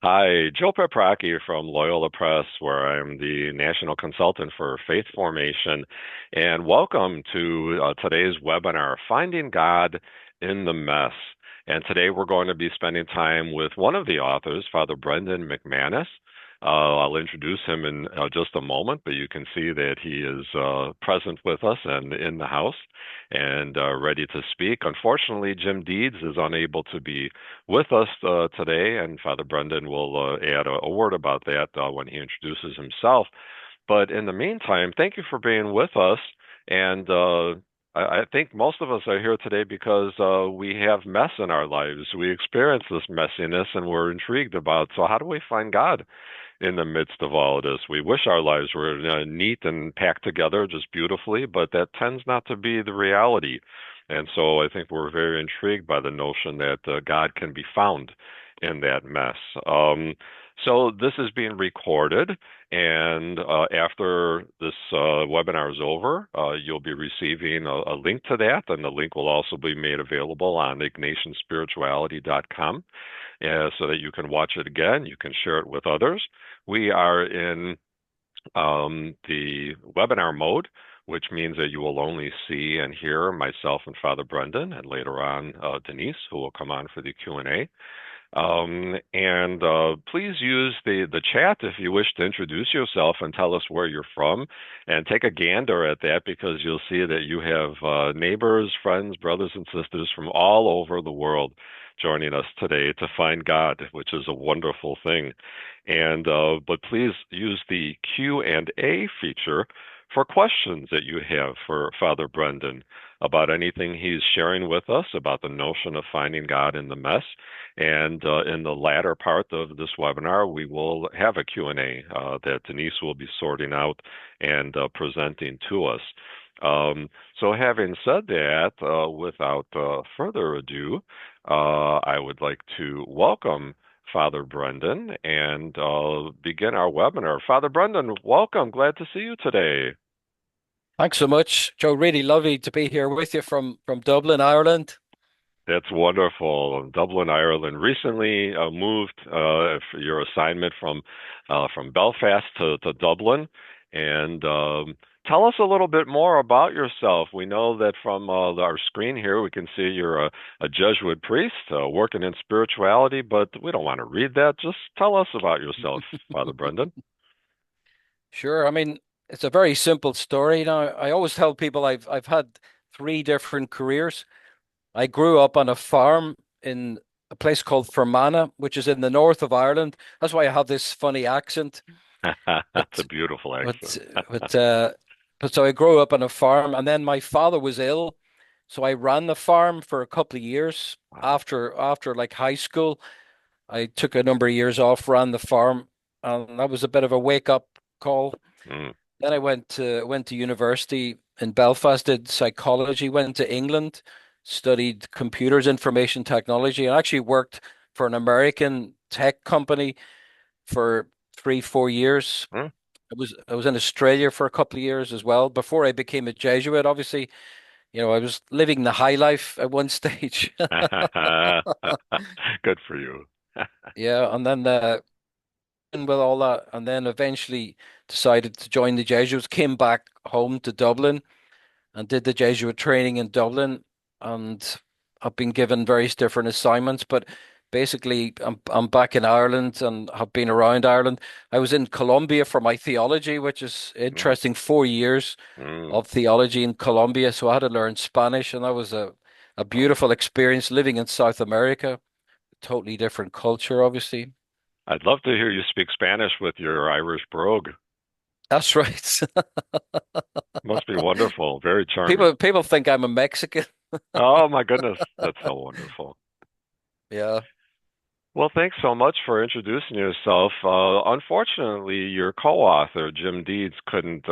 Hi, Joe Pepraki from Loyola Press, where I'm the national consultant for faith formation. And welcome to today's webinar, Finding God in the Mess. And today we're going to be spending time with one of the authors, Father Brendan McManus. I'll introduce him in just a moment, but you can see that he is present with us and in the house and ready to speak. Unfortunately, Jim Deeds is unable to be with us today, and Father Brendan will add a word about that when he introduces himself. But in the meantime, thank you for being with us. And I think most of us are here today because we have mess in our lives. We experience this messiness and we're intrigued about, so how do we find God in the midst of all of this? We wish our lives were neat and packed together just beautifully, but that tends not to be the reality. And so I think we're very intrigued by the notion that God can be found in that mess. So this is being recorded, and after this webinar is over, you'll be receiving a link to that, and the link will also be made available on ignatianspirituality.com so that you can watch it again. You can share it with others. We are in the webinar mode, which means that you will only see and hear myself and Father Brendan, and later on Denise, who will come on for the Q&A. And please use the chat if you wish to introduce yourself and tell us where you're from, and take a gander at that because you'll see that you have neighbors, friends, brothers, and sisters from all over the world joining us today to find God, which is a wonderful thing. And but please use the Q&A feature for questions that you have for Father Brendan about anything he's sharing with us about the notion of finding God in the mess. And in the latter part of this webinar, we will have a Q&A that Denise will be sorting out and presenting to us. So having said that, without further ado, I would like to welcome Father Brendan and begin our webinar. Father Brendan, welcome. Glad to see you today. Thanks so much, Joe. Really lovely to be here with you from Dublin, Ireland. That's wonderful. Dublin, Ireland. Recently moved for your assignment from Belfast to Dublin, and tell us a little bit more about yourself. We know that from our screen here, we can see you're a Jesuit priest working in spirituality, but we don't want to read that. Just tell us about yourself, Father Brendan. Sure. I mean, it's a very simple story. I always tell people I've had three different careers. I grew up on a farm in a place called Fermanagh, which is in the north of Ireland. That's why I have this funny accent. That's a But beautiful but accent. but but so I grew up on a farm, and then my father was ill, so I ran the farm for a couple of years. Wow. After like high school, I took a number of years off, ran the farm, and that was a bit of a wake up call. Mm. Then I went to university in Belfast, did psychology, went to England, studied computers information technology, and actually worked for an American tech company for 3, 4 years. Mm. I was in Australia for a couple of years as well before I became a Jesuit. Obviously, I was living the high life at one stage. Good for you. Yeah, and then with all that, and then eventually decided to join the Jesuits, came back home to Dublin and did the Jesuit training in Dublin. And I've been given various different assignments, but basically I'm back in Ireland and have been around Ireland. I was in Colombia for my theology, which is Mm. interesting, 4 years Mm. of theology in Colombia. So I had to learn Spanish, and that was a Oh, beautiful experience living in South America. Totally different culture, obviously. I'd love to hear you speak Spanish with your Irish brogue. That's right. Must be wonderful. Very charming. People think I'm a Mexican. Oh my goodness, that's so wonderful. Yeah. Well, thanks so much for introducing yourself. Unfortunately, your co-author, Jim Deeds, couldn't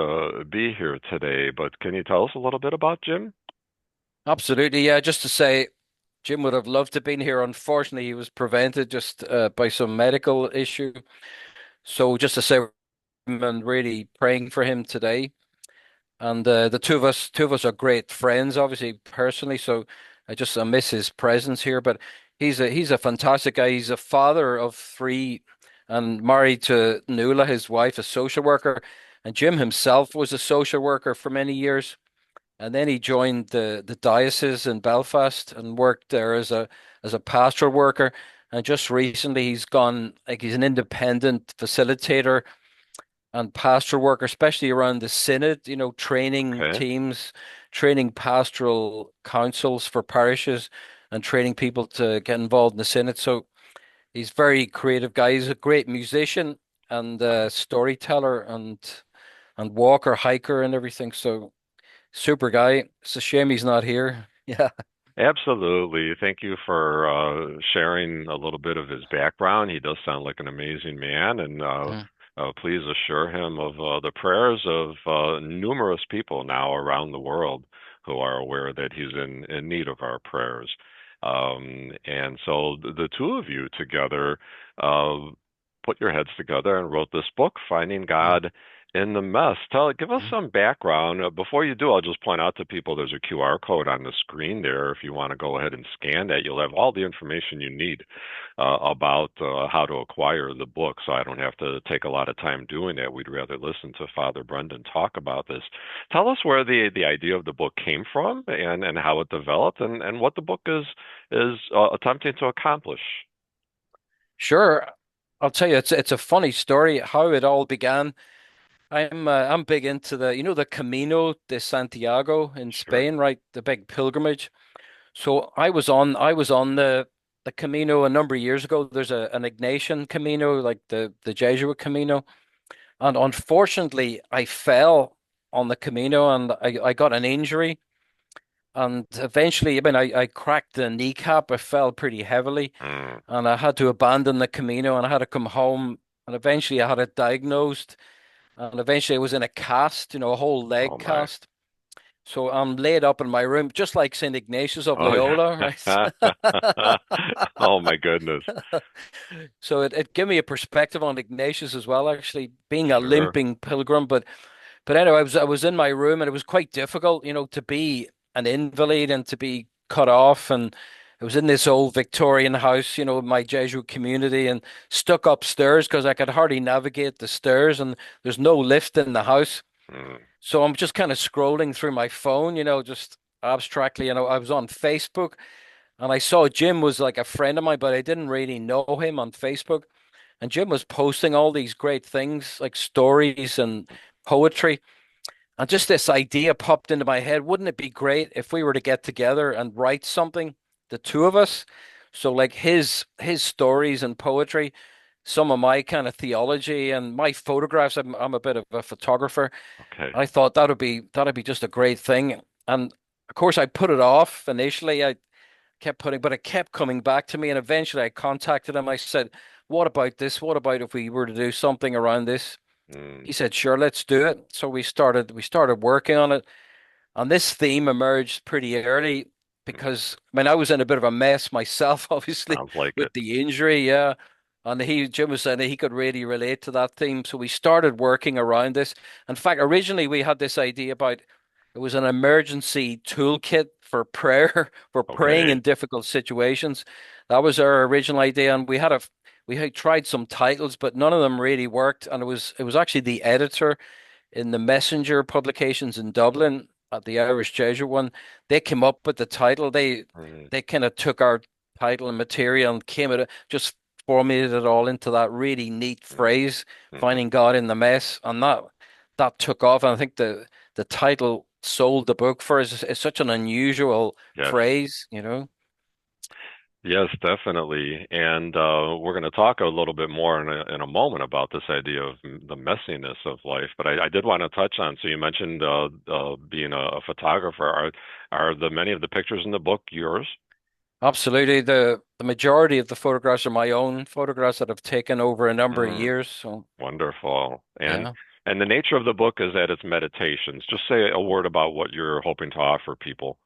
be here today, but can you tell us a little bit about Jim? Absolutely, yeah. Just to say, Jim would have loved to have been here. Unfortunately, he was prevented just by some medical issue. So just to say, I'm really praying for him today. And the two of us are great friends, obviously personally. So I miss his presence here. But he's a fantastic guy. He's a father of three. and married to Nuala, his wife, a social worker. And Jim himself was a social worker for many years. And then he joined the diocese in Belfast and worked there as a pastoral worker. And just recently he's gone like he's an independent facilitator and pastoral worker, especially around the synod, training Okay. teams, training pastoral councils for parishes and training people to get involved in the synod. So he's a very creative guy. He's a great musician and storyteller and walker, hiker and everything. So super guy. It's a shame he's not here. Yeah. Absolutely. Thank you for sharing a little bit of his background. He does sound like an amazing man, and Mhm. please assure him of the prayers of numerous people now around the world who are aware that he's in need of our prayers. And so the two of you together uh, put your heads together and wrote this book, Finding God in the Mess. Give us Mhm. some background. Before you do, I'll just point out to people there's a QR code on the screen there. If you want to go ahead and scan that, you'll have all the information you need about how to acquire the book. So I don't have to take a lot of time doing that. We'd rather listen to Father Brendan talk about this. Tell us where the idea of the book came from and how it developed and what the book is attempting to accomplish. Sure. I'll tell you, it's a funny story how it all began. I'm big into the Camino de Santiago in Sure. Spain, right? The big pilgrimage. So I was on the Camino a number of years ago. There's an Ignatian Camino, like the Jesuit Camino, and unfortunately I fell on the Camino and I got an injury. And eventually, I mean, I cracked the kneecap. I fell pretty heavily, Mm. and I had to abandon the Camino, and I had to come home. And eventually, I had it diagnosed, and eventually, I was in a cast, a whole Oh leg my. cast. So I'm laid up in my room, just like St. Ignatius of Oh Loyola, yeah. right? Oh my goodness. So it gave me a perspective on Ignatius as well, actually, being a Sure. limping pilgrim. But anyway, I was in my room and it was quite difficult, to be an invalid and to be cut off. And I was in this old Victorian house, my Jesuit community, and stuck upstairs because I could hardly navigate the stairs, and there's no lift in the house. Mm. So I'm just kind of scrolling through my phone, just abstractly. I was on Facebook and I saw Jim was like a friend of mine, but I didn't really know him on Facebook. And Jim was posting all these great things like stories and poetry. And just this idea popped into my head. Wouldn't it be great if we were to get together and write something, the two of us? So like his stories and poetry, some of my kind of theology and my photographs. I'm a bit of a photographer. Okay. I thought that'd be just a great thing. And of course I put it off initially. I kept putting, but it kept coming back to me. And eventually I contacted him. I said, what about this? What about if we were to do something around this? Mm. He said, sure, let's do it. So we started working on it. And this theme emerged pretty early Mm. because I mean I was in a bit of a mess myself, obviously, Sounds like it. with the injury, yeah. And Jim was saying that he could really relate to that theme. So we started working around this. In fact, originally we had this idea about it was an emergency toolkit for prayer, for praying Okay. in difficult situations. That was our original idea. And we had tried some titles, but none of them really worked. And it was actually the editor in the Messenger publications in Dublin at the Irish Jesuit one. They came up with the title. They Mm. they kind of took our title and material and came at it, just formulated it all into that really neat Mm. phrase, Mm-hmm. finding God in the mess, and that took off. And I think the title sold the book for us. It's such an unusual Yes. phrase. Yes, definitely. And we're going to talk a little bit more in a moment about this idea of the messiness of life. But I did want to touch on, so you mentioned being a photographer. Are the many of the pictures in the book yours? Absolutely. The majority of the photographs are my own photographs that I've taken over a number of Mm, years. So wonderful. yeah. And the nature of the book is that it's meditations. Just say a word about what you're hoping to offer people.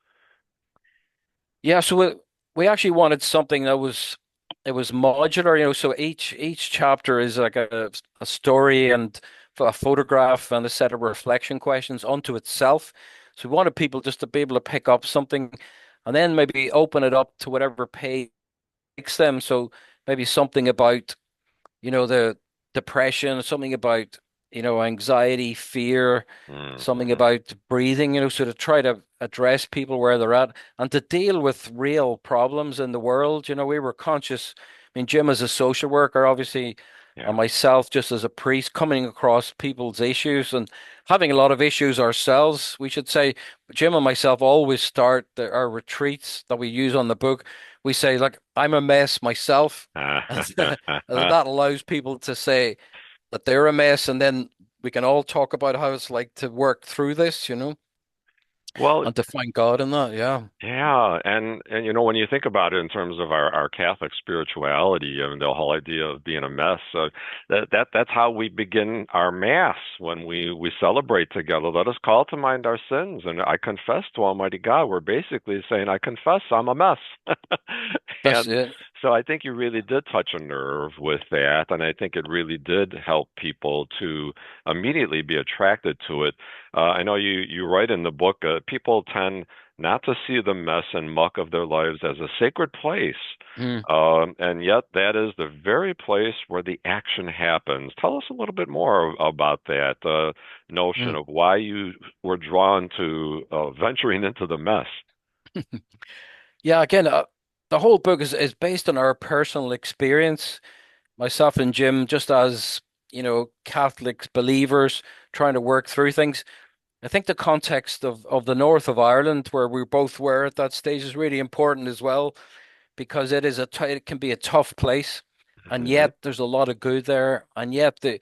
Yeah, so we actually wanted something that was modular, so each chapter is like a story and a photograph and a set of reflection questions unto itself. So we wanted people just to be able to pick up something and then maybe open it up to whatever page takes them. So maybe something about, the depression, something about, anxiety, fear, something Mm-hmm. about breathing, so to try to address people where they're at and to deal with real problems in the world. We were conscious. I mean, Jim as a social worker, obviously, and Yeah. myself just as a priest, coming across people's issues and having a lot of issues ourselves, we should say. Jim and myself always start our retreats that we use on the book. We say, like, I'm a mess myself. And that allows people to say that they're a mess, and then we can all talk about how it's like to work through this, Well, and to find God in that. Yeah. yeah, and when you think about it in terms of our Catholic spirituality, I mean the whole idea of being a mess, that's how we begin our mass when we celebrate together. Let us call to mind our sins, and I confess to Almighty God. We're basically saying, I confess I'm a mess, That's and it. so I think you really did touch a nerve with that, and I think it really did help people to immediately be attracted to it. I know you write in the book, people tend not to see the mess and muck of their lives as a sacred place. Mm, And yet, that is the very place where the action happens. Tell us a little bit more about that notion mm. of why you were drawn to venturing into the mess. Yeah, again, the whole book is based on our personal experience, myself and Jim, just as, Catholics, believers, trying to work through things. I think the context of the north of Ireland, where we both were at that stage, is really important as well, because it can be a tough place, and Hmm. yet there's a lot of good there, and yet the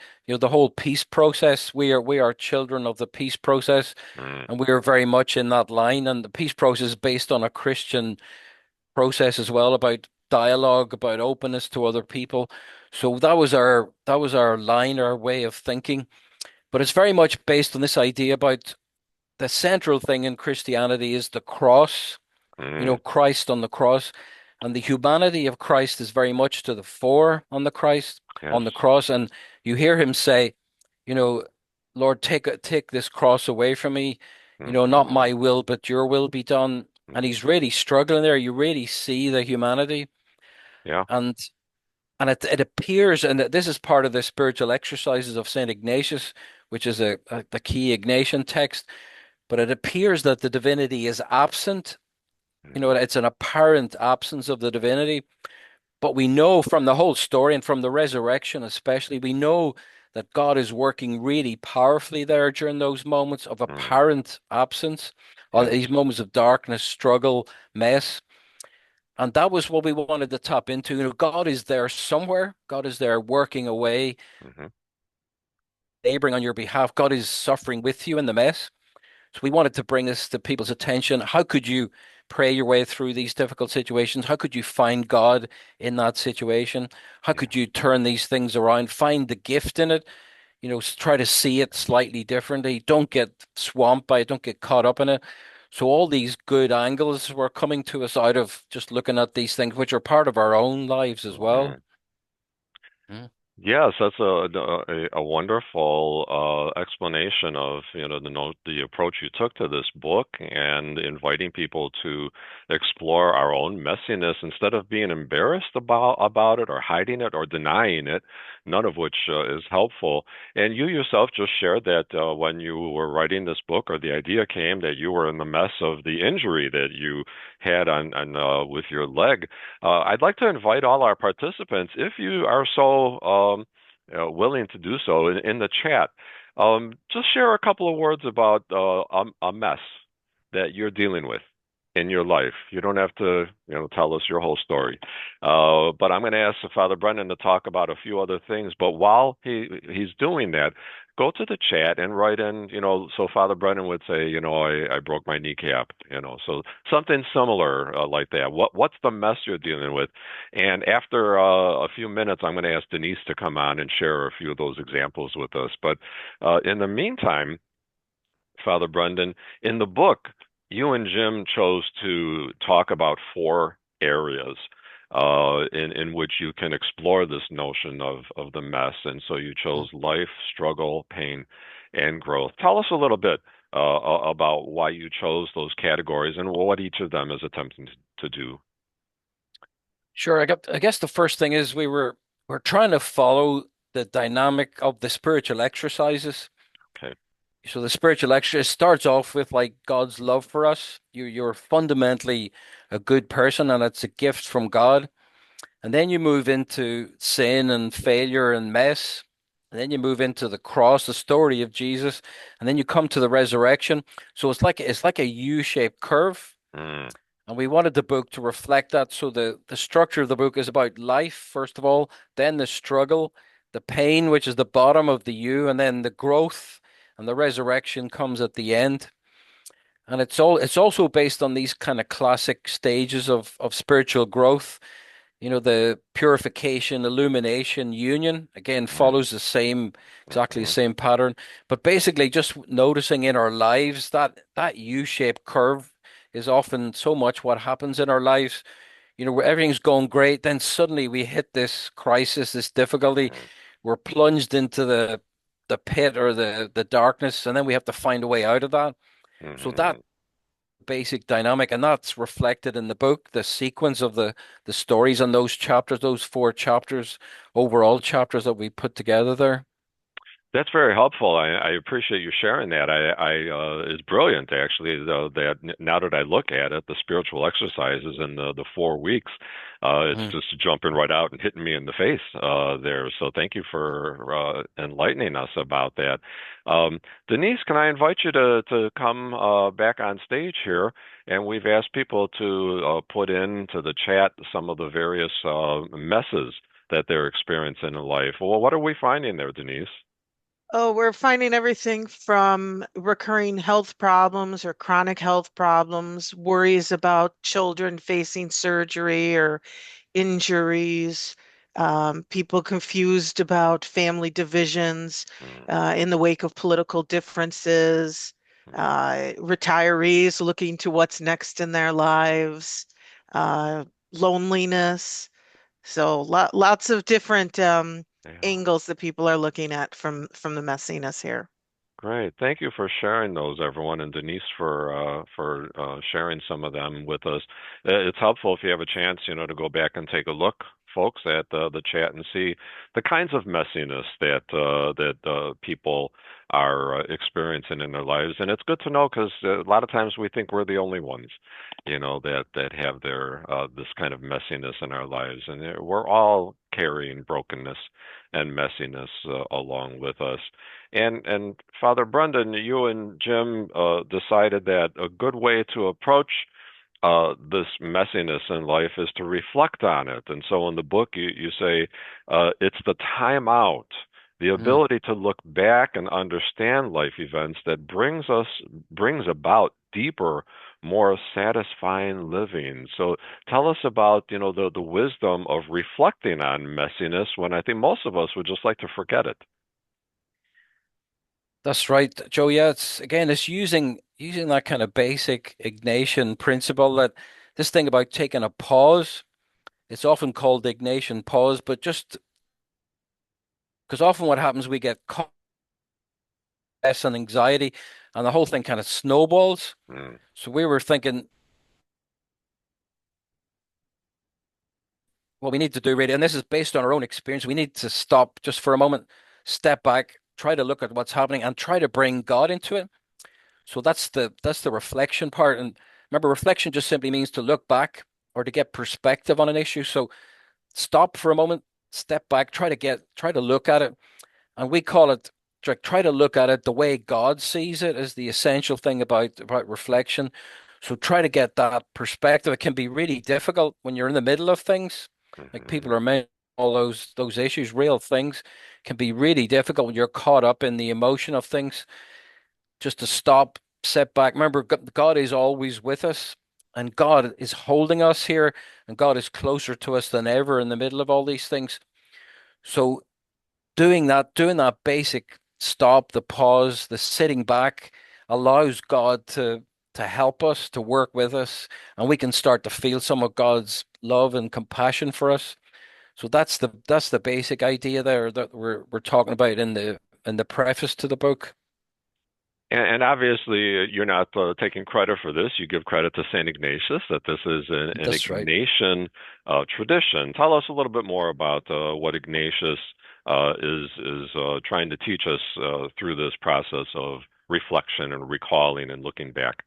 whole peace process. We are children of the peace process, Mm, and we are very much in that line. And the peace process is based on a Christian process as well, about dialogue, about openness to other people. So that was our line, our way of thinking. But it's very much based on this idea about the central thing in Christianity is the cross, mm, Christ on the cross, and the humanity of Christ is very much to the fore yes. on the cross, and you hear him say, you know, Lord, take this cross away from me, not Hmm. my will, but your will be done. And Hmm. he's really struggling there. You really see the humanity, Yeah. and it appears, and this is part of the spiritual exercises of Saint Ignatius, which is the key Ignatian text. But it appears that the divinity is absent. Hmm. It's an apparent absence of the divinity. But we know from the whole story and from the resurrection, especially, we know that God is working really powerfully there during those moments of Mm, apparent absence, or yes. these moments of darkness, struggle, mess. And that was what we wanted to tap into. God is there somewhere. God is there working away, Hmm. laboring on your behalf. God is suffering with you in the mess. So we wanted to bring this to people's attention. How could you pray your way through these difficult situations? How could you find God in that situation? How Yeah. could you turn these things around? Find the gift in it, try to see it slightly differently. Don't get swamped by it, don't get caught up in it. So all these good angles were coming to us out of just looking at these things, which are part of our own lives as well. Hmm. Mm. Yes, that's a wonderful explanation of the approach you took to this book and inviting people to explore our own messiness instead of being embarrassed about it or hiding it or denying it, none of which is helpful. And you yourself just shared that when you were writing this book, or the idea came that you were in the mess of the injury that you had on with your leg. I'd like to invite all our participants, if you are so willing to do so, in the chat. Just share a couple of words about a mess that you're dealing with in your life. You don't have to, tell us your whole story. But I'm going to ask Father Brennan to talk about a few other things. But while he's doing that, go to the chat and write in, so Father Brennan would say, I broke my kneecap, so something similar like that. What's the mess you're dealing with? And after a few minutes, I'm going to ask Denise to come on and share a few of those examples with us. But in the meantime, Father Brendan, in the book, you and Jim chose to talk about four areas in which you can explore this notion of the mess. And so you chose life, struggle, pain, and growth. Tell us a little bit about why you chose those categories and what each of them is attempting to do. Sure. I guess the first thing is we're we're trying to follow the dynamic of the spiritual exercises. Okay. So the spiritual exercise starts off with like God's love for us. You're fundamentally a good person, and it's a gift from God. And then you move into sin and failure and mess. And then you move into the cross, the story of Jesus, and then you come to the resurrection. So it's like a U-shaped curve. Mm, And we wanted the book to reflect that. So the structure of the book is about life, first of all, then the struggle, the pain, which is the bottom of the U, and then the growth and the resurrection comes at the end. And it's also based on these kind of classic stages of spiritual growth. The purification, illumination, union, again, mm, follows exactly the mhm, same pattern. But basically, just noticing in our lives that U-shaped curve is often so much what happens in our lives. Where everything's going great, then suddenly we hit this crisis, this difficulty. mhm, We're plunged into the pit or the darkness, and then we have to find a way out of that. So that mhm. basic dynamic, and that's reflected in the book, the sequence of the stories on those chapters, those four chapters, overall chapters that we put together there. That's very helpful. I appreciate you sharing that. It's brilliant actually, though, that now that I look at it, the spiritual exercises in the 4 weeks, it's Mm. just jumping right out and hitting me in the face there. So thank you for enlightening us about that. Denise, can I invite you to come back on stage here? And we've asked people to put into the chat some of the various messes that they're experiencing in life. Well, what are we finding there, Denise? Oh, we're finding everything from recurring health problems or chronic health problems, worries about children facing surgery or injuries, people confused about family divisions Mm, in the wake of political differences, mm, retirees looking to what's next in their lives, loneliness. So lots of different yeah. angles that people are looking at from the messiness here. Great. Thank you for sharing those, everyone, and Denise for sharing some of them with us. It's helpful if you have a chance, to go back and take a look, folks, at the chat and see the kinds of messiness that people are experiencing in their lives. And it's good to know because a lot of times we think we're the only ones, that have their this kind of messiness in our lives, and we're all carrying brokenness and messiness along with us. And Father Brendan, you and Jim decided that a good way to approach this messiness in life is to reflect on it. And so in the book, you say it's the time out, the Mm. ability to look back and understand life events that brings about deeper, more satisfying living. So tell us about the wisdom of reflecting on messiness when I think most of us would just like to forget it. That's right, Joe. Yeah, it's using that kind of basic Ignatian principle, that this thing about taking a pause. It's often called the Ignatian pause, but just because often what happens, we get caught in stress and anxiety, and the whole thing kind of snowballs. Mm, So we were thinking, what we need to do really, and this is based on our own experience, we need to stop just for a moment, step back, try to look at what's happening, and try to bring God into it. So that's the reflection part. And remember, reflection just simply means to look back or to get perspective on an issue. So stop for a moment, step back, try to look at it. And we call it, try to look at it the way God sees it is the essential thing about reflection. So try to get that perspective. It can be really difficult when you're in the middle of things, like mhm, people are mentioning all those issues, real things, can be really difficult when you're caught up in the emotion of things. Just to stop, step back. Remember, God is always with us, and God is holding us here, and God is closer to us than ever in the middle of all these things. So doing that basic stop, the pause, the sitting back allows God to help us, to work with us, and we can start to feel some of God's love and compassion for us. So that's the basic idea there that we're talking about in the preface to the book. And obviously, you're not taking credit for this. You give credit to Saint Ignatius that this is an That's right. Ignatian tradition. Tell us a little bit more about what Ignatius is trying to teach us through this process of reflection and recalling and looking back.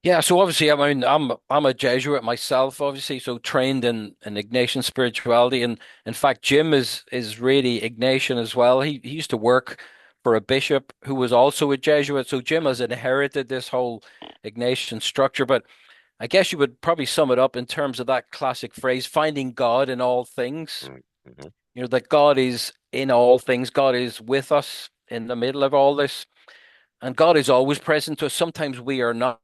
Yeah, so obviously, I mean, I'm a Jesuit myself, obviously, so trained in Ignatian spirituality, and in fact, Jim is really Ignatian as well. He used to work for a bishop who was also a Jesuit, so Jim has inherited this whole Ignatian structure. But I guess you would probably sum it up in terms of that classic phrase, finding God in all things. Mm-hmm. You know, that God is in all things. God is with us in the middle of all this, and God is always present to us. Sometimes we are not.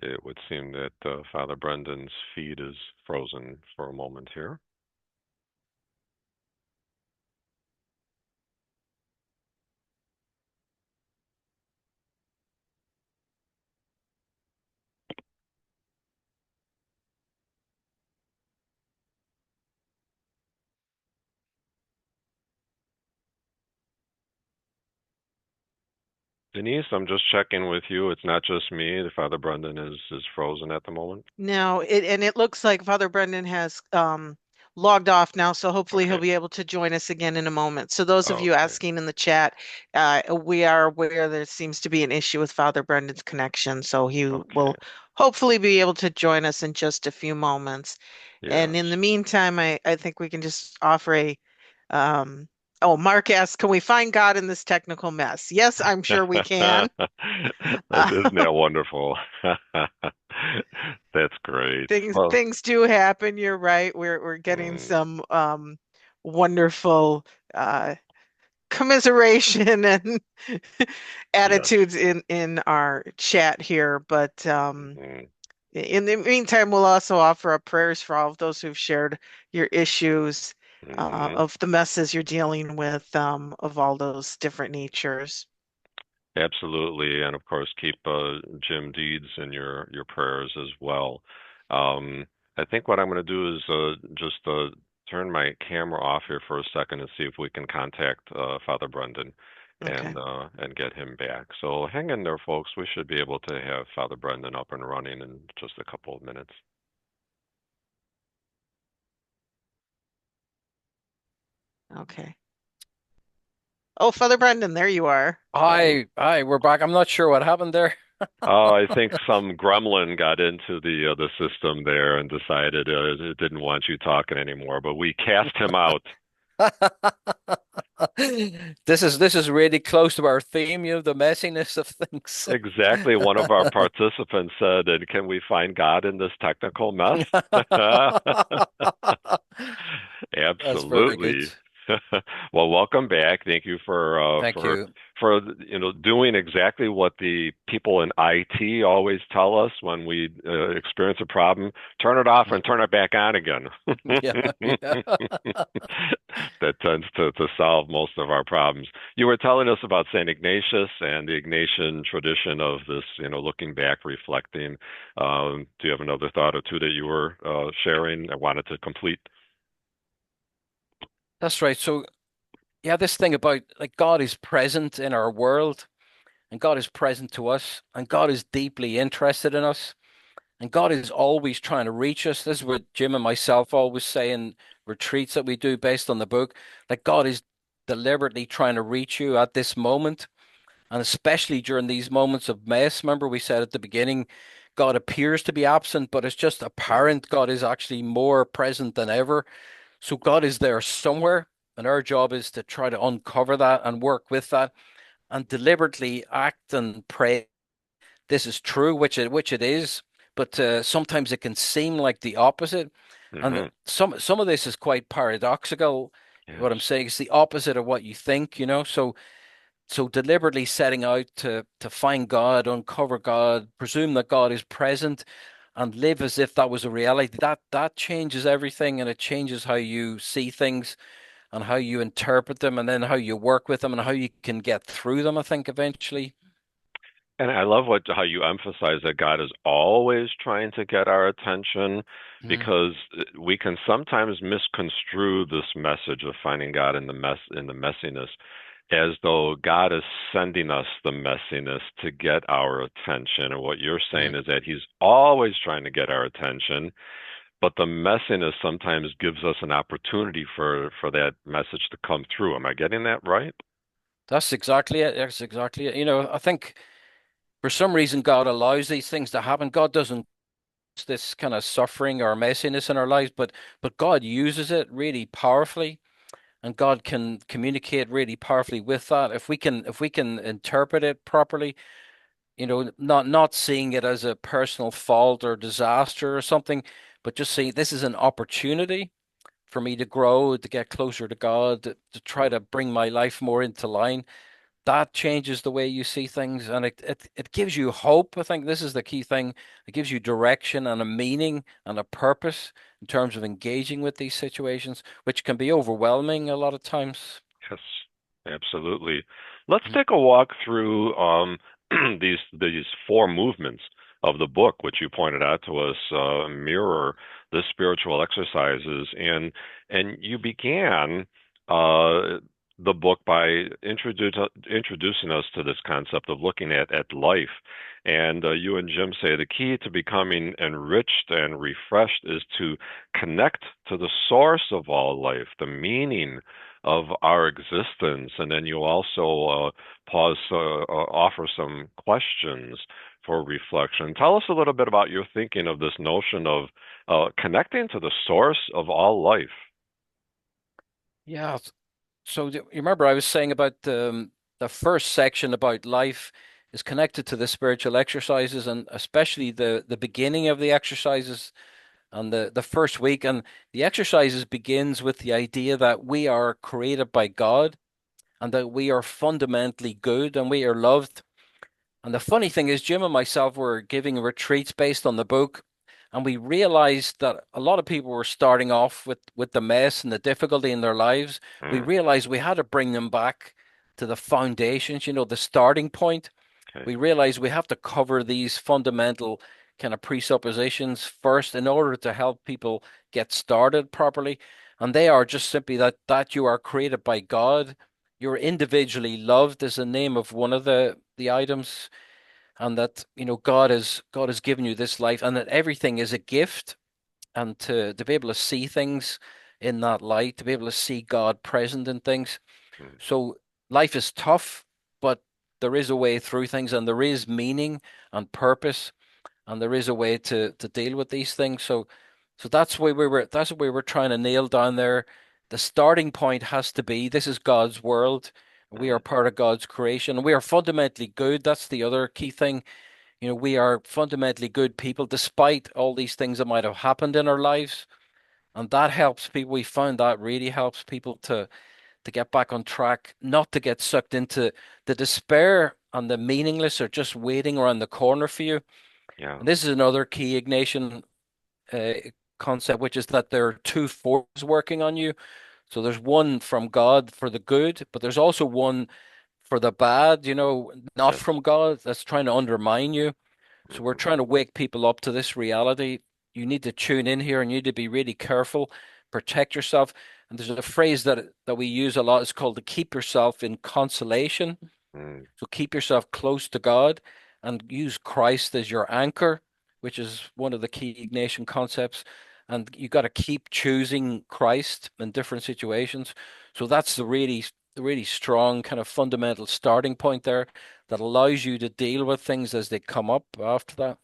It would seem that Father Brendan's feed is frozen for a moment here. Denise, I'm just checking with you. It's not just me. The Father Brendan is frozen at the moment. No, it looks like Father Brendan has logged off now, so hopefully he'll Okay. be able to join us again in a moment. So those of you Okay. asking in the chat, we are aware there seems to be an issue with Father Brendan's connection, so he Okay. will hopefully be able to join us in just a few moments. And in Yes. the meantime, I think we can just offer a oh, Mark asks, can we find God in this technical mess? Yes, I'm sure we can. Isn't that wonderful? That's great. Well, Things do happen. You're right. We're getting mm, some wonderful commiseration and yes. attitudes in our chat here. But Hmm. in the meantime, we'll also offer up prayers for all of those who've shared your issues Hmm. of the messes you're dealing with of all those different natures. Absolutely, and of course, keep Jim Deeds in your prayers as well. Um, I think what I'm going to do is just turn my camera off here for a second and see if we can contact Father Brendan Okay. and get him back. So hang in there, folks. We should be able to have Father Brendan up and running in just a couple of minutes. Okay. Oh, Father Brendan, there you are. Hi, we're back. I'm not sure what happened there. I think some gremlin got into the system there and decided it didn't want you talking anymore, but we cast him out. This is really close to our theme, you know, the messiness of things. Exactly. One of our participants said, and can we find God in this technical mess? That's very good. Absolutely. Well, welcome back. Thank you Thank you. for doing exactly what the people in IT always tell us when we experience a problem. Turn it off Yeah, and turn it back on again. yeah, yeah. That tends to solve most of our problems. You were telling us about Saint Ignatius and the Ignatian tradition of this, looking back, reflecting. Do you have another thought or two that you were sharing? I wanted to complete. That's right. So, yeah, this thing about like God is present in our world, and God is present to us, and God is deeply interested in us, and God is always trying to reach us. This is what Jim and myself always say in retreats that we do based on the book. Like God is deliberately trying to reach you at this moment. And especially during these moments of mess, remember we said at the beginning, God appears to be absent, but it's just Mhm. apparent God is actually more present than ever. So God is there somewhere, and our job is to try to uncover that and work with that and deliberately act and pray. This is true, which it is, but sometimes it can seem like the opposite. And Hmm. some of this is quite paradoxical. Yes. What I'm saying is the opposite of what you think, you know. So deliberately setting out to find God, uncover God, presume that God is present, and live as if that was a reality, that changes everything, and it changes how you see things and how you interpret them, and then how you work with them and how you can get through them, I think eventually. And I love how you emphasize that God is always trying to get our attention, Mm. because we can sometimes misconstrue this message of finding God in the messiness, as though God is sending us the messiness to get our attention. And what you're saying Mm. is that He's always trying to get our attention, but the messiness sometimes gives us an opportunity for that message to come through. Am I getting that right? That's exactly it. That's exactly it. I think for some reason God allows these things to happen. God doesn't this kind of suffering or messiness in our lives, but God uses it really powerfully, and God can communicate really powerfully with that. If we can interpret it properly, not seeing it as a personal fault or disaster or something, but just seeing this is an opportunity for me to grow, to get closer to God, to try Mm. to bring my life more into line. That changes the way you see things, and it gives you hope. I think this is the key thing. It gives you direction and a meaning and a purpose in terms of engaging with these situations, which can be overwhelming a lot of times. Yes, absolutely. Let's Mhm. take a walk through these four movements of the book, which you pointed out to us, mirror the spiritual exercises, and you began uh, the book by introducing us to this concept of looking at life. And you and Jim say the key to becoming enriched and refreshed is to connect to the source of all life, the meaning of our existence. And then you also offer some questions for reflection. Tell us a little bit about your thinking of this notion of connecting to the source of all life. Yeah. So you remember I was saying about the first section about life is connected to the spiritual exercises, and especially the beginning of the exercises and the first week. And the exercises begins with the idea that we are created by God and that we are fundamentally good and we are loved. And the funny thing is, Jim and myself were giving retreats based on the book, and we realized that a lot of people were starting off with the mess and the difficulty in their lives. We Mm, realized we had to bring them back to the foundations, the starting point. okay. We realized we have to cover these fundamental kind of presuppositions first in order to help people get started properly. And they are just simply that you are created by God. You're individually loved is the name of one of the items, and that God has given you this life, and that everything is a gift, and to be able to see things in that light, to be able to see God present in things. Mm, So life is tough, but there is a way through things, and there is meaning and purpose, and there is a way to deal with these things. So that's what we were trying to nail down there. The starting point has to be this is God's world. We are mm, part of God's creation. We are fundamentally good. That's the other key thing. We are fundamentally good people, despite all these things that might have happened in our lives. And that helps people. We found that really helps people to get back on track, not to get sucked into the despair and the meaningless or just waiting around the corner for you. yeah. And this is another key Ignatian uh, concept, which is that there are two forces working on you. So there's one from God for the good, but there's also one for the bad, not Yes. from God, that's trying to undermine you. So we're Hmm. trying to wake people up to this reality. You need to tune in here and you need to be really careful, protect yourself. And there's a phrase that we use a lot. It's called to keep yourself in consolation. Mm, So keep yourself close to God and use Christ as your anchor, which is one of the key Ignatian concepts. And you got to keep choosing Christ in different situations. So that's the really strong kind of fundamental starting point there that allows you to deal with things as they come up after that.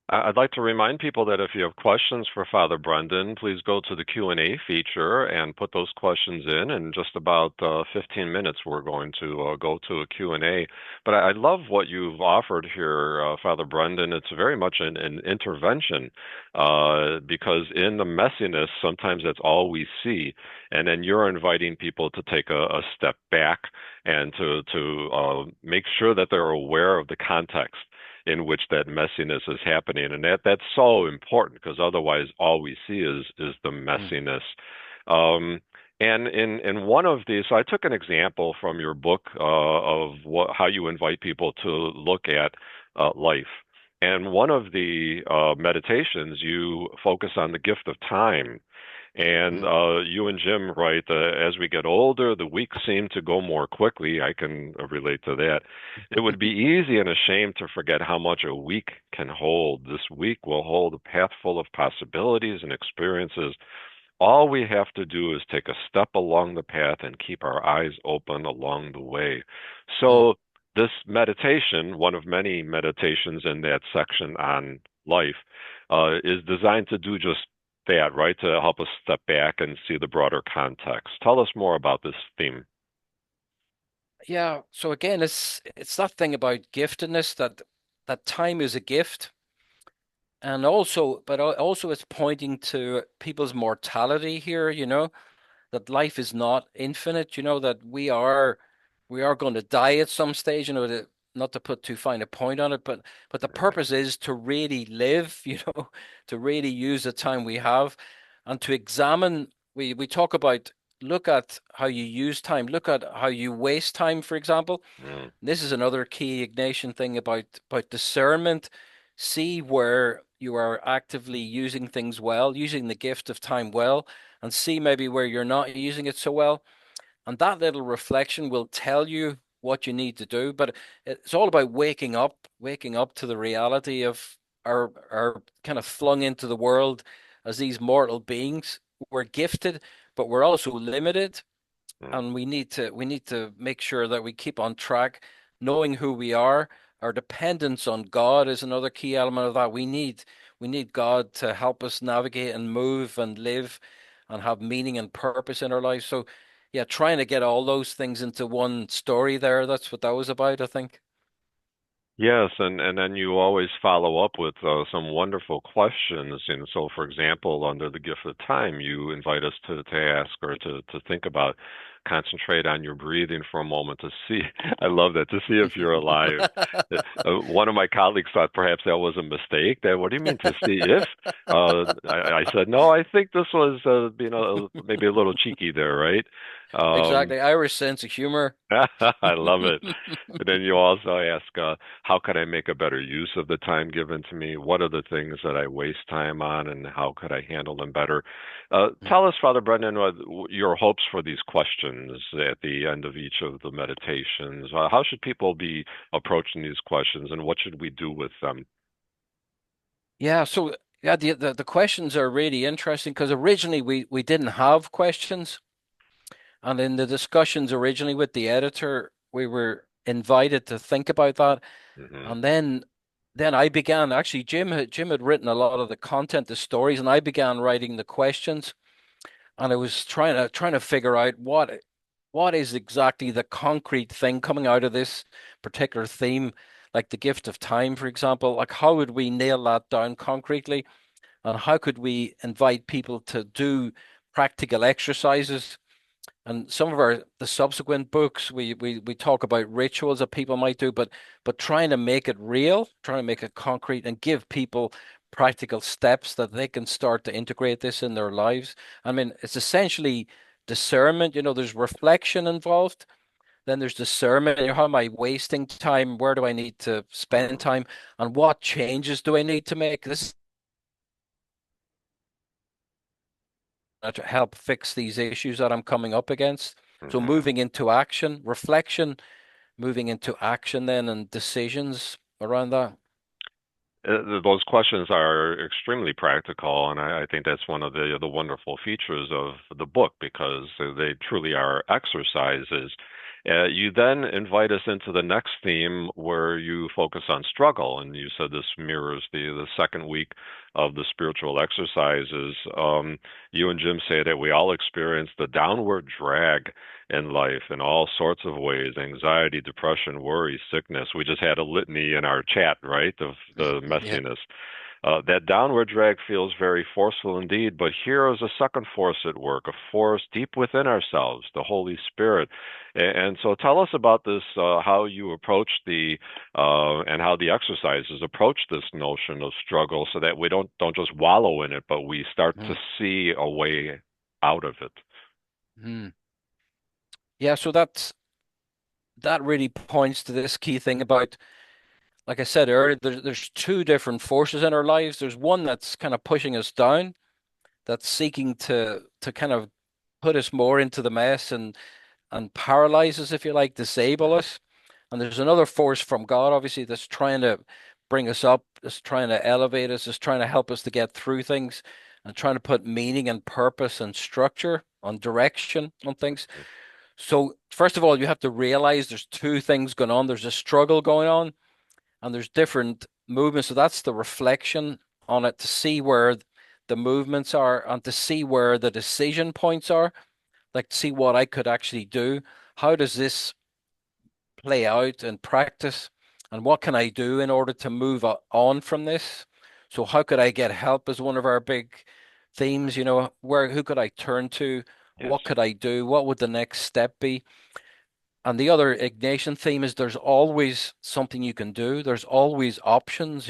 I'd like to remind people that if you have questions for Father Brendan, please go to the Q&A feature and put those questions in. In just about 15 minutes, we're going to go to a Q&A. But I love what you've offered here, Father Brendan. It's very much an intervention, because in the messiness, sometimes that's all we see. And then you're inviting people to take a step back and to make sure that they're aware of the context in which that messiness is happening, and that's so important, because otherwise all we see is the Mm. messiness. Um, And in one of these, so I took an example from your book of how you invite people to look at life. And one of the meditations, you focus on the gift of time. And Mm. you and Jim write, as we get older, the weeks seem to go more quickly. I can relate to that. It would be easy and a shame to forget how much a week can hold. This week will hold a path full of possibilities and experiences. All we have to do is take a step along the path and keep our eyes open along the way. Mm. So, this meditation, one of many meditations in that section on life, is designed to do just that, right? To help us step back and see the broader context. Tell us more about this theme. Yeah. So again, it's that thing about giftedness that time is a gift, and also, but also it's pointing to people's mortality here. That life is not infinite. That we are going to die at some stage. Not to put too fine a point on it, but the purpose is to really live. To really use the time we have, and to examine. We talk about look at how you use time. Look at how you waste time, for example. Mm, This is another key Ignatian thing about discernment. See where you are actively using things well, using the gift of time well, and see maybe where you're not using it so well. And that little reflection will tell you what you need to do. But it's all about waking up to the reality of our kind of flung into the world as these mortal beings. We're gifted, but we're also limited, mm. and we need to make sure that we keep on track, knowing who we are. Our dependence on God is another key element of that. We need God to help us navigate and move and live and have meaning and purpose in our lives. So yeah, trying to get all those things into one story there, that's what that was about, I think. Yes, and then you always follow up with some wonderful questions. And so, for example, under the gift of time, you invite us to ask or to think about, concentrate on your breathing for a moment to see. I love that, to see if you're alive. One of my colleagues thought perhaps that was a mistake. That what do you mean to see if? I said no. I think this was maybe a little cheeky there, right? Um, Exactly. Irish sense of humor. I love it. But then you also ask, how can I make a better use of the time given to me? What are the things that I waste time on, and how could I handle them better? Tell us, Father Brendan, your hopes for these questions at the end of each of the meditations. How should people be approaching these questions, and what should we do with them? Yeah, so yeah, the questions are really interesting because originally we didn't have questions. And in the discussions originally with the editor, we were invited to think about that. Hmm. And then I began actually Jim had written a lot of the content, the stories, and I began writing the questions. And I was trying to figure out what is exactly the concrete thing coming out of this particular theme, like the gift of time, for example. Like how would we nail that down concretely? And how could we invite people to do practical exercises? And some of the subsequent books, we talk about rituals that people might do, but trying to make it real, trying to make it concrete, and give people practical steps that they can start to integrate this in their lives. I mean, it's essentially discernment. There's reflection involved. Then there's discernment. How am I wasting time? Where do I need to spend time? And what changes do I need to make? This to help fix these issues that I'm coming up against. So Hmm. moving into action, reflection, moving into action then and decisions around that. Those questions are extremely practical, and I think that's one of the wonderful features of the book because they truly are exercises. You then invite us into the next theme where you focus on struggle, and you said this mirrors the second week of the spiritual exercises. You and Jim say that we all experience the downward drag in life in all sorts of ways: anxiety, depression, worry, sickness. We just had a litany in our chat, right, of the Yeah. messiness. That downward drag feels very forceful indeed, but here is a second force at work, a force deep within ourselves, the Holy Spirit. And so tell us about this, how you approach and how the exercises approach this notion of struggle so that we don't just wallow in it, but we start to Mhm. see a way out of it. Hmm. Yeah, so that really points to this key thing about, like I said earlier, there's two different forces in our lives. There's one that's kind of pushing us down, that's seeking to kind of put us more into the mess and paralyze us, if you like, disable us. And there's another force from God, obviously, that's trying to bring us up, that's trying to elevate us, is trying to help us to get through things and trying to put meaning and purpose and structure on direction on things. So, first of all, you have to realize there's two things going on. There's a struggle going on, and there's different movements. So, that's the reflection on it to see where the movements are and to see where the decision points are, like to see what I could actually do. How does this play out in practice? And what can I do in order to move on from this? So, how could I get help is one of our big themes, who could I turn to? Yes. What could I do? What would the next step be? And the other Ignatian theme is there's always something you can do. There's always options.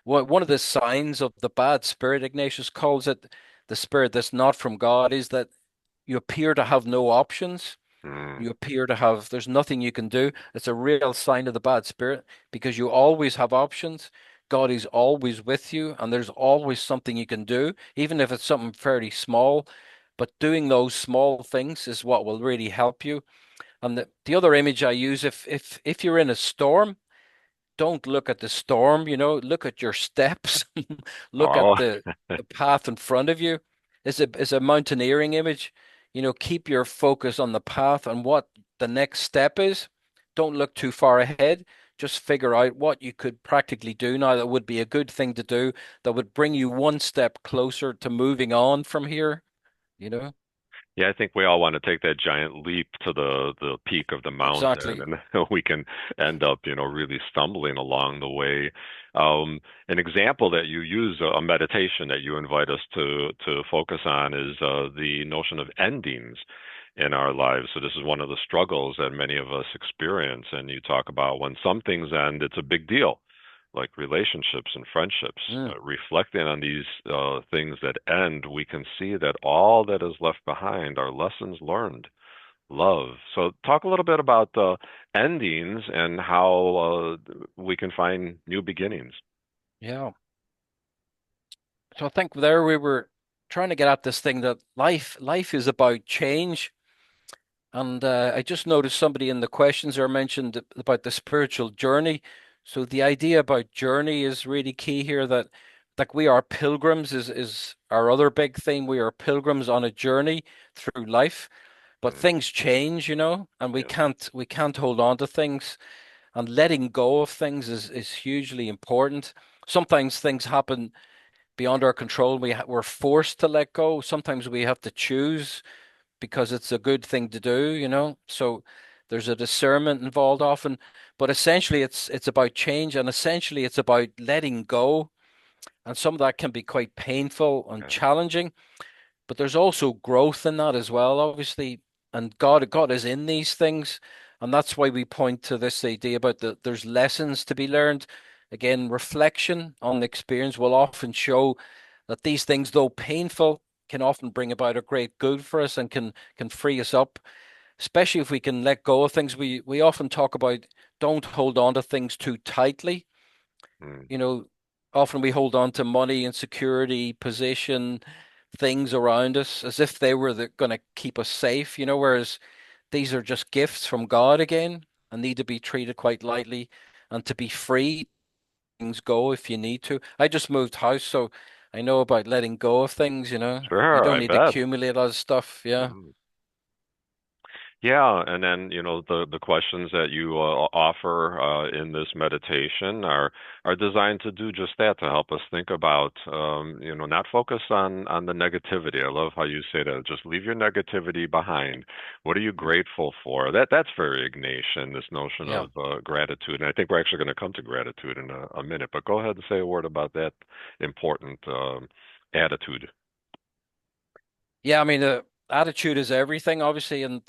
One of the signs of the bad spirit, Ignatius calls it, the spirit that's not from God, is that you appear to have no options. Mm. You appear to have, there's nothing you can do. It's a real sign of the bad spirit because you always have options. God is always with you, and there's always something you can do, even if it's something fairly small. But doing those small things is what will really help you. And the other image I use, if you're in a storm, don't look at the storm, look at your steps, look at Oh, the path in front of you. It's a mountaineering image. Keep your focus on the path and what the next step is. Don't look too far ahead. Just figure out what you could practically do now that would be a good thing to do, that would bring you one step closer to moving on from here, you know? yeah, I think we all want to take that giant leap to the peak of the mountain, Exactly. and we can end up, really stumbling along the way. An example that you use, a meditation that you invite us to focus on, is the notion of endings in our lives. So this is one of the struggles that many of us experience, and you talk about when some things end, it's a big deal, like relationships and friendships. Mm, Reflecting on these things that end, we can see that all that is left behind are lessons learned, love. So, talk a little bit about the endings and how we can find new beginnings. yeah. So I think there we were trying to get at this thing that life is about change. And I just noticed somebody in the questions there mentioned about the spiritual journey. So the idea about journey is really key here, that like we are pilgrims is our other big theme. We are pilgrims on a journey through life, but Mm, things change, and we yes. can't hold on to things, and letting go of things is hugely important. Sometimes things happen beyond our control. We're forced to let go. Sometimes we have to choose because it's a good thing to do. So there's a discernment involved often, but essentially it's about change, and essentially it's about letting go. And some of that can be quite painful and Yeah. challenging, but there's also growth in that as well, obviously. And God is in these things, and that's why we point to this idea about there's lessons to be learned. Again, reflection on the experience will often show that these things, though painful, can often bring about a great good for us and can free us up, especially if we can let go of things. We often talk about don't hold on to things too tightly. Mm. You know, Often we hold on to money and security, position, things around us as if they were going to keep us safe, whereas these are just gifts from God again and need to be treated quite lightly and to be free. Things go if you need to. I just moved house, so I know about letting go of things. You Sure, don't I need to bet. accumulate a lot of stuff. Yeah. Mm. Yeah, and then the questions that you offer in this meditation are designed to do just that, to help us think about not focus on the negativity. I love how you say that. Just leave your negativity behind. What are you grateful for? That's very Ignatian, this notion Yeah. of gratitude. And I think we're actually going to come to gratitude in a minute. But go ahead and say a word about that important attitude. Yeah, I mean, attitude is everything, obviously, and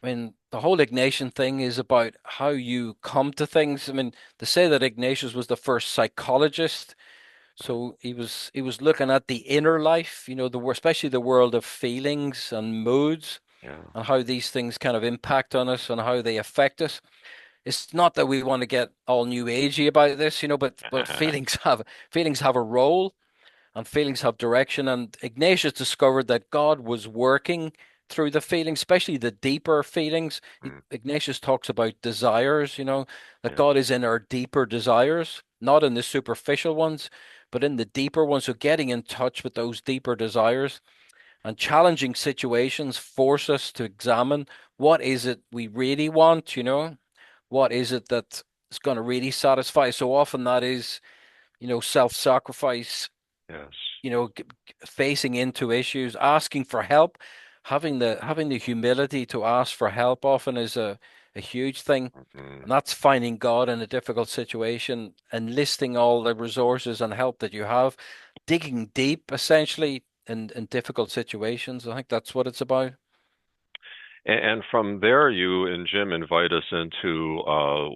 I mean, the whole Ignatian thing is about how you come to things. I mean, to say that Ignatius was the first psychologist, So he was looking at the inner life, especially the world of feelings and moods Yeah. and how these things kind of impact on us and how they affect us. It's not that we want to get all new agey about this, but feelings have a role and feelings have direction. And Ignatius discovered that God was working through the feelings, especially the deeper feelings. Mm, Ignatius talks about desires, that yeah. God is in our deeper desires, not in the superficial ones, but in the deeper ones. So getting in touch with those deeper desires and challenging situations force us to examine what is it we really want, what is it that is going to really satisfy. So often that is, self-sacrifice, Yes. facing into issues, asking for help, having the humility to ask for help often is a huge thing. Mm. And that's finding God in a difficult situation, enlisting all the resources and help that you have, digging deep essentially in difficult situations. I think that's what it's about. And from there, you and Jim invite us into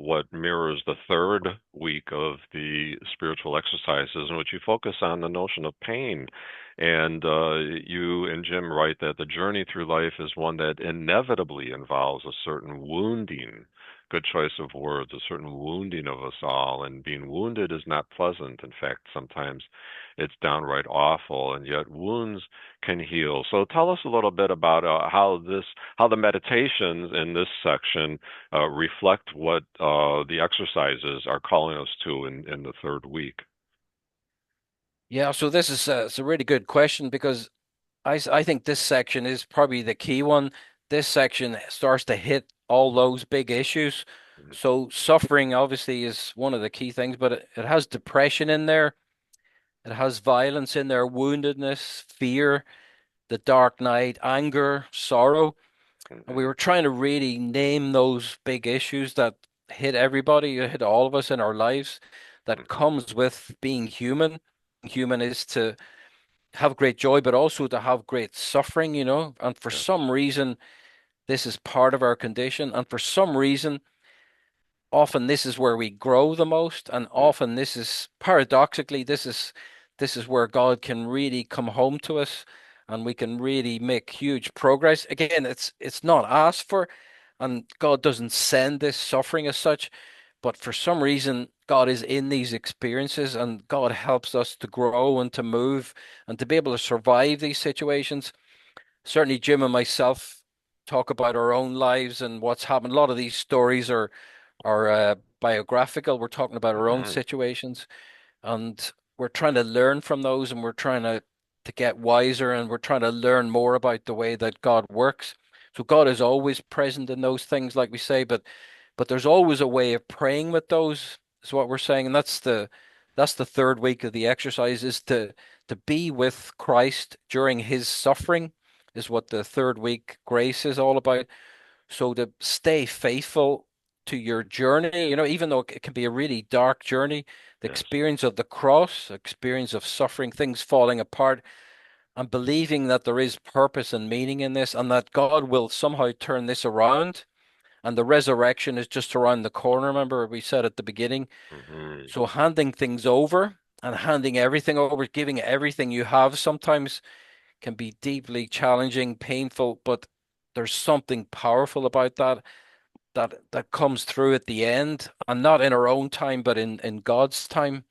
what mirrors the third week of the spiritual exercises, in which you focus on the notion of pain. And you and Jim write that the journey through life is one that inevitably involves a certain wounding. Good choice of words, a certain wounding of us all. And being wounded is not pleasant. In fact, sometimes it's downright awful, and yet wounds can heal. So tell us a little bit about how the meditations in this section reflect what the exercises are calling us to in the third week. Yeah, so this is it's a really good question because I think this section is probably the key one. This section starts to hit all those big issues. Mhm. So suffering obviously is one of the key things, but it has depression in there. It has violence in there, woundedness, fear, the dark night, anger, sorrow. And we Mhm. were trying to really name those big issues that hit everybody, hit all of us in our lives, that Mhm. comes with being human. Human is to have great joy, but also to have great suffering, And for Yes. some reason, this is part of our condition. And for some reason, often this is where we grow the most. And Mm. often this is paradoxically, this is where God can really come home to us and we can really make huge progress. Again, it's not asked for, and God doesn't send this suffering as such, but for some reason, God is in these experiences and God helps us to grow and to move and to be able to survive these situations. Certainly, Jim and myself talk about our own lives and what's happened. A lot of these stories are biographical. We're talking about our own Mhm. situations and we're trying to learn from those and we're trying to get wiser and we're trying to learn more about the way that God works. So God is always present in those things, like we say, but there's always a way of praying with those, is what we're saying. And that's the third week of the exercise, is to be with Christ during his suffering, is what the third week grace is all about. So to stay faithful to your journey, even though it can be a really dark journey, the Yes. experience of the cross, experience of suffering, things falling apart, and believing that there is purpose and meaning in this, and that God will somehow turn this around. And the resurrection is just around the corner. Remember, we said at the beginning. Mhm. So handing things over and handing everything over, giving everything you have sometimes can be deeply challenging, painful, but there's something powerful about that comes through at the end, and not in our own time, but in God's time.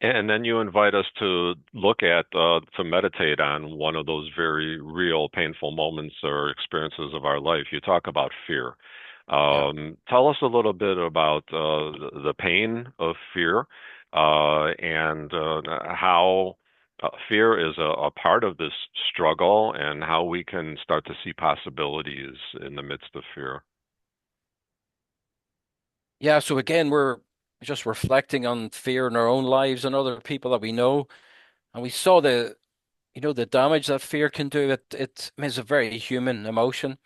And then you invite us to look at, to meditate on one of those very real, painful moments or experiences of our life. You talk about fear. Yeah. Tell us a little bit about the pain of fear and how fear is a part of this struggle and how we can start to see possibilities in the midst of fear. Yeah, so again, we're just reflecting on fear in our own lives and other people that we know. And we saw the damage that fear can do. It is a very human emotion,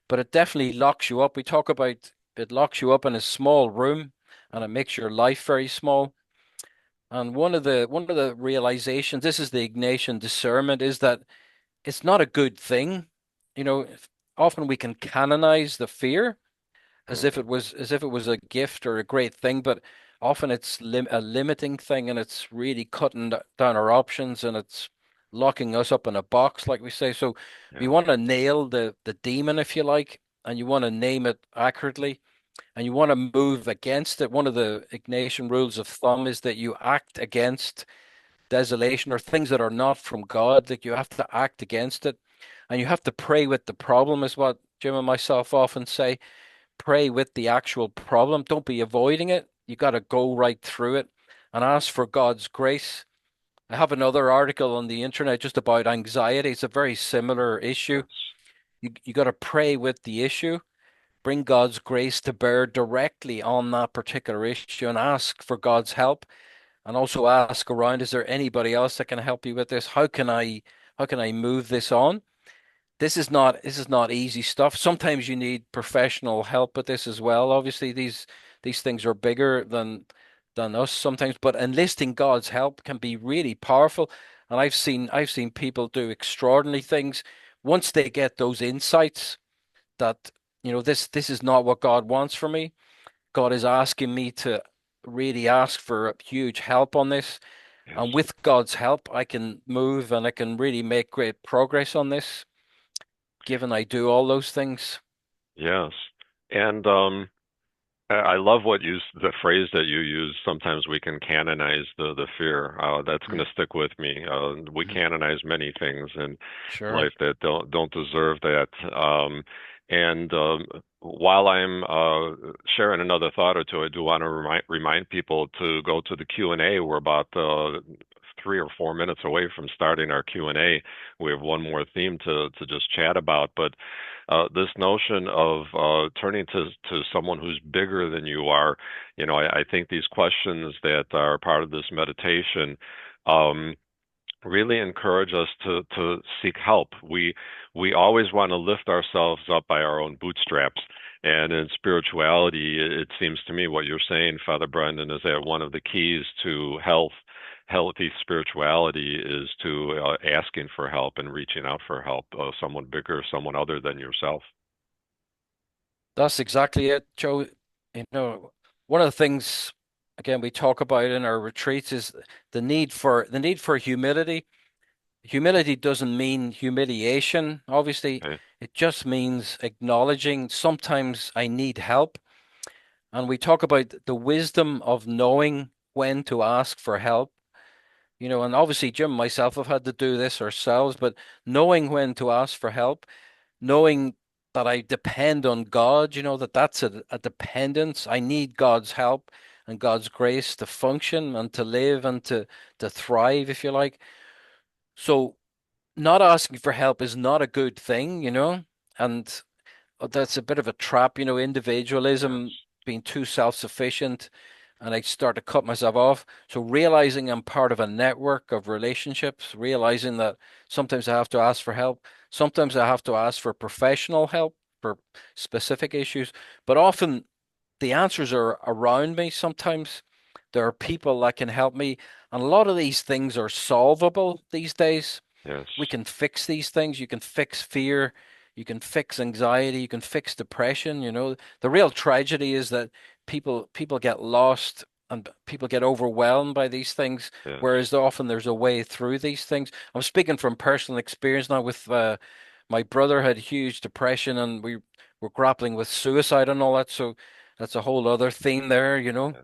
but it definitely locks you up. We talk about it locks you up in a small room and it makes your life very small. And one of the realizations, this is the Ignatian discernment, is that it's not a good thing. Often we can canonize the fear as if Mhm. it was a gift or a great thing, but often it's a limiting thing, and it's really cutting down our options, and it's locking us up in a box, like we say. So we Yeah. want to nail the demon, if you like, and you want to name it accurately, and you want to move against it. One of the Ignatian rules of thumb is that you act against desolation or things that are not from God, that you have to act against it. And you have to pray with the problem, is what Jim and myself often say. Pray with the actual problem. Don't be avoiding it. You got to go right through it and ask for God's grace. I have another article on the internet just about anxiety. It's a very similar issue. Yes. You got to pray with the issue, bring God's grace to bear directly on that particular issue, and ask for God's help. And also ask around, is there anybody else that can help you with this? How can I move this on? This is not easy stuff. Sometimes you need professional help with this as well. Obviously, these things are bigger than us sometimes, but enlisting God's help can be really powerful. And I've seen people do extraordinary things once they get those insights that, this is not what God wants for me. God is asking me to really ask for huge help on this. Yes. And with God's help, I can move and I can really make great progress on this, given I do all those things. Yes. And I love the phrase that you use. Sometimes we can canonize the fear. That's going Mm, to stick with me. We mm, canonize many things in sure. life that don't deserve that. And while I'm sharing another thought or two, I do want to remind people to go to the Q&A. We're about 3 or 4 minutes away from starting our Q&A. We have one more theme to just chat about, but this notion of turning to someone who's bigger than you are, I think these questions that are part of this meditation um, really encourage us to seek help. We always want to lift ourselves up by our own bootstraps. And in spirituality, it seems to me what you're saying, Father Brendan, is that one of the keys to healthy spirituality is to asking for help and reaching out for help, someone bigger, someone other than yourself. That's exactly it, Joe. You know, one of the things, again, we talk about in our retreats is the need for humility. Humility doesn't mean humiliation, obviously. Okay? It just means acknowledging sometimes I need help. And we talk about the wisdom of knowing when to ask for help. And obviously Jim and myself have had to do this ourselves, but knowing when to ask for help, knowing that I depend on God, that's a dependence. I need God's help and God's grace to function and to live and to thrive, if you like. So not asking for help is not a good thing. And that's a bit of a trap, individualism, Yes. being too self-sufficient, and I start to cut myself off. So realizing I'm part of a network of relationships, realizing that sometimes I have to ask for help, sometimes I have to ask for professional help for specific issues, but often the answers are around me. Sometimes there are people that can help me, and a lot of these things are solvable these days. Yes. We can fix these things. You can fix fear. You can fix anxiety. You can fix depression. The real tragedy is that people get lost and people get overwhelmed by these things, Yes. whereas often there's a way through these things. I'm speaking from personal experience now with my brother had huge depression and we were grappling with suicide and all that. So that's a whole other theme there. Yes.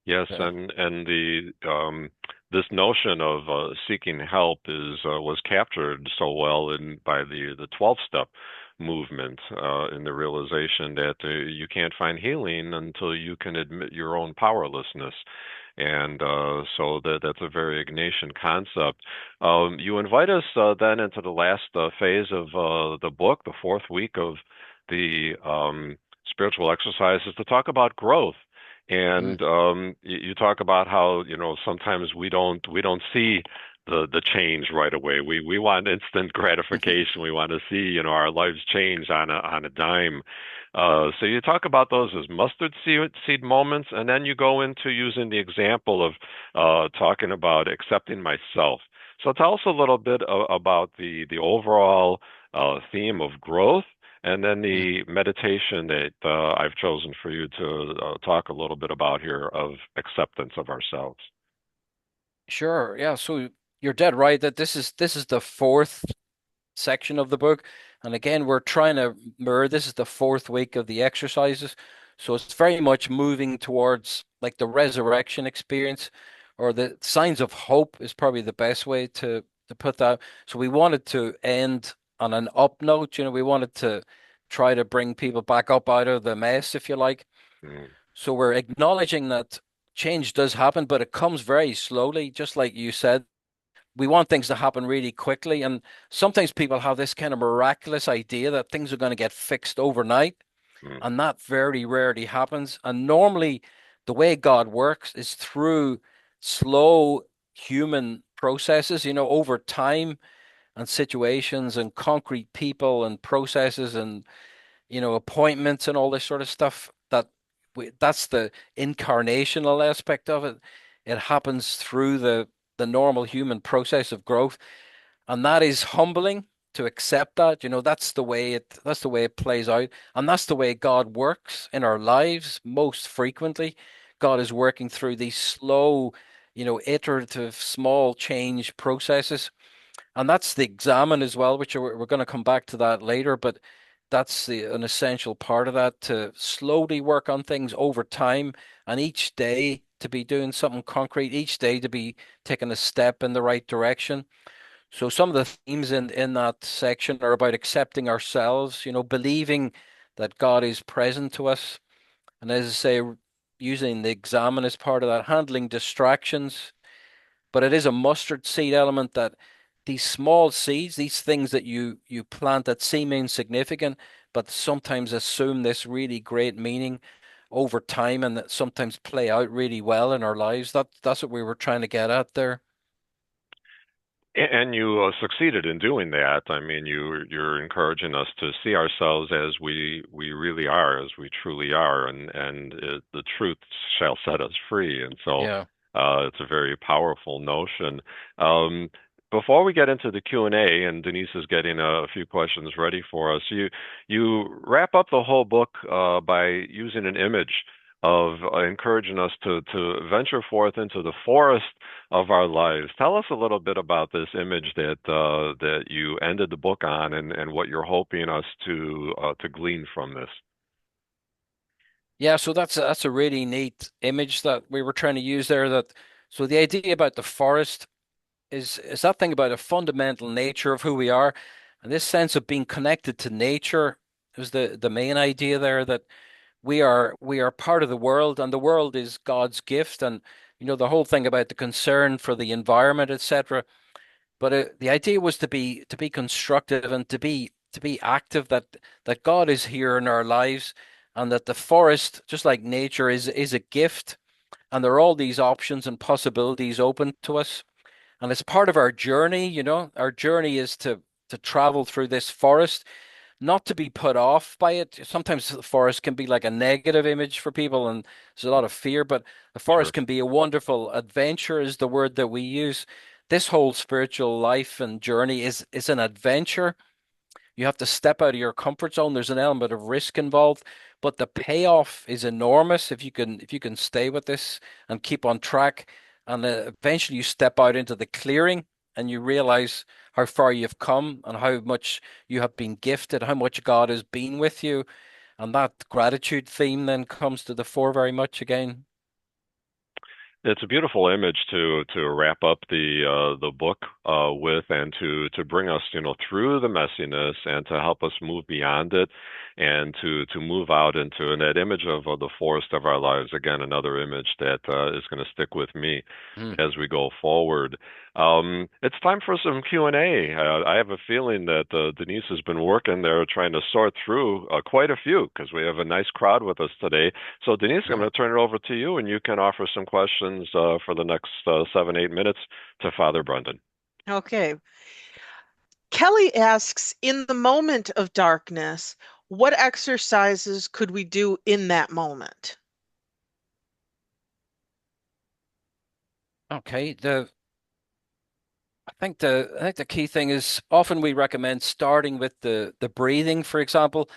Yes, Yeah. and the this notion of seeking help is was captured so well in by the 12 step movement in the realization that you can't find healing until you can admit your own powerlessness. And so that's a very Ignatian concept. You invite us then into the last phase of the book, the fourth week of the spiritual exercises, to talk about growth. Mm. And you talk about how, sometimes we don't see the change right away. We want instant gratification. We want to see, our lives change on a dime. So you talk about those as mustard seed moments, and then you go into using the example of talking about accepting myself. So tell us a little bit about the overall theme of growth, and then Mm. the meditation that I've chosen for you to talk a little bit about here of acceptance of ourselves. Sure. Yeah. So you're dead right that this is the fourth section of the book. And again, we're trying to mirror this is the fourth week of the exercises. So it's very much moving towards like the resurrection experience or the signs of hope is probably the best way to put that. So we wanted to end on an up note, we wanted to try to bring people back up out of the mess, if you like. Mm, So we're acknowledging that change does happen, but it comes very slowly, just like you said. We want things to happen really quickly. And sometimes people have this kind of miraculous idea that things are going to get fixed overnight. mm, And that very rarely happens. And normally, the way God works is through slow human processes, over time and situations and concrete people and processes and, appointments and all this sort of stuff. That's the incarnational aspect of it. It happens through the normal human process of growth, and that is humbling to accept that. That's the way it plays out, and that's the way God works in our lives most frequently. God is working through these slow, iterative, small change processes, and that's the examine as well, which we're going to come back to that later, but that's an essential part of that to slowly work on things over time and each day to be doing something concrete, each day to be taking a step in the right direction. So some of the themes in that section are about accepting ourselves, believing that God is present to us. And as I say, using the examine as part of that, handling distractions, but it is a mustard seed element that these small seeds, these things that you plant that seem insignificant, but sometimes assume this really great meaning over time and that sometimes play out really well in our lives. That's what we were trying to get at there. and you succeeded in doing that. I mean, you're encouraging us to see ourselves as we really are, as we truly are, and the truth shall set us free. And so, Yeah. it's a very powerful notion. Um, Before we get into the Q&A, and Denise is getting a few questions ready for us, you wrap up the whole book by using an image of encouraging us to venture forth into the forest of our lives. Tell us a little bit about this image that you ended the book on, and what you're hoping us to glean from this. Yeah, so that's a really neat image that we were trying to use there. So the idea about the forest is that thing about a fundamental nature of who we are, and this sense of being connected to nature is the main idea there, that we are part of the world, and the world is God's gift, and the whole thing about the concern for the environment, etc. But the idea was to be constructive and to be active. That God is here in our lives, and that the forest, just like nature, is a gift, and there are all these options and possibilities open to us. And it's part of our journey. Our journey is to travel through this forest, not to be put off by it. Sometimes the forest can be like a negative image for people, and there's a lot of fear, but the Sure. forest can be a wonderful adventure, is the word that we use. This whole spiritual life and journey is an adventure. You have to step out of your comfort zone. There's an element of risk involved, but the payoff is enormous if you can stay with this and keep on track. And eventually you step out into the clearing and you realize how far you've come and how much you have been gifted, how much God has been with you. And that gratitude theme then comes to the fore very much again. It's a beautiful image to wrap up the book with, and to bring us, through the messiness, and to help us move beyond it, and to move out into, and that image of the forest of our lives. Again, another image that is going to stick with me Mm. as we go forward. It's time for some Q&A. I have a feeling that Denise has been working there trying to sort through quite a few, because we have a nice crowd with us today. So, Denise, I'm Mm. going to turn it over to you, and you can offer some questions for the next 7, 8 minutes to Father Brendan. Okay. Kelly asks, in the moment of darkness, what exercises could we do in that moment? Okay. The I think the key thing is often we recommend starting with the breathing, for example,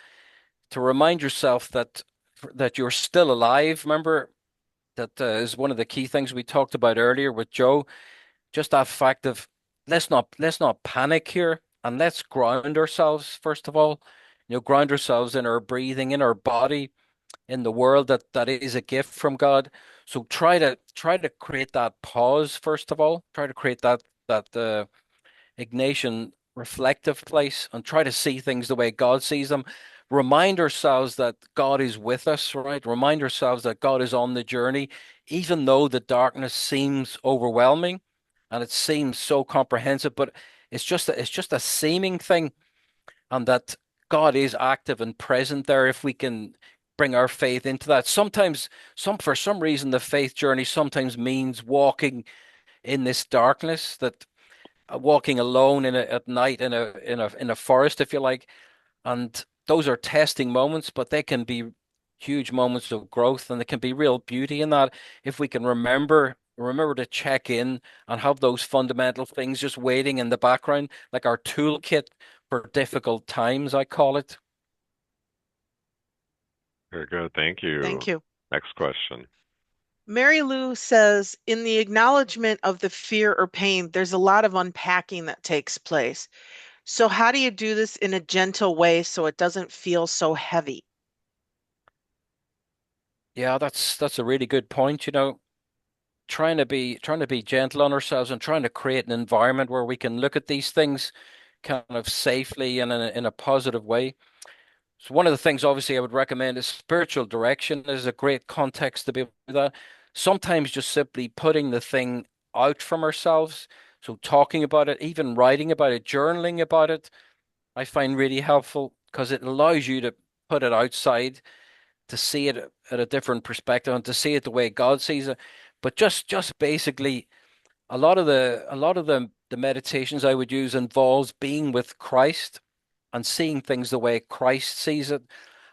to remind yourself that you're still alive. Remember that is one of the key things we talked about earlier with Joe. Just that fact of let's not panic here and let's ground ourselves first of all. Ground ourselves in our breathing, in our body, in the world that is a gift from God. So try to create that pause first of all. Try to create that Ignatian reflective place and try to see things the way God sees them. Remind ourselves that God is with us, right? Remind ourselves that God is on the journey, even though the darkness seems overwhelming and it seems so comprehensive, but it's just a seeming thing, and that God is active and present there if we can bring our faith into that. Sometimes, for some reason, the faith journey sometimes means walking in this darkness, that walking alone at night in a forest, if you like. And those are testing moments, but they can be huge moments of growth, and there can be real beauty in that if we can remember to check in and have those fundamental things just waiting in the background, like our toolkit for difficult times, I call it. Very good. Thank Thank you. you. Next question. Mary Lou says, in the acknowledgement of the fear or pain, there's a lot of unpacking that takes place. So, how do you do this in a gentle way so it doesn't feel so heavy? Yeah, that's a really good point. Trying to be gentle on ourselves and trying to create an environment where we can look at these things kind of safely and in a positive way. So one of the things obviously I would recommend is spiritual direction is a great context to be able to do that. Sometimes just simply putting the thing out from ourselves. So talking about it, even writing about it, journaling about it, I find really helpful because it allows you to put it outside, to see it at a different perspective and to see it the way God sees it. But just basically a lot of the meditations I would use involves being with Christ and seeing things the way Christ sees it,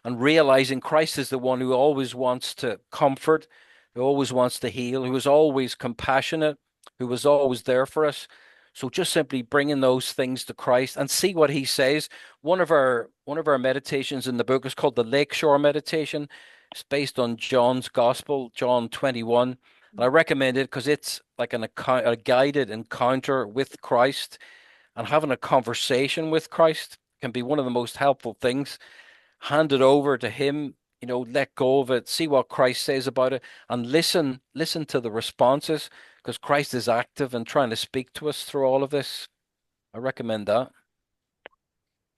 and realizing Christ is the one who always wants to comfort, who always wants to heal, who is always compassionate, who was always there for us. So just simply bringing those things to Christ and see what he says. One of our meditations in the book is called the Lakeshore Meditation. It's based on John's Gospel, John 21. And I recommend it because it's like a guided encounter with Christ, and having a conversation with Christ can be one of the most helpful things. Hand it over to him, let go of it, see what Christ says about it, and listen to the responses, because Christ is active and trying to speak to us through all of this. I recommend that.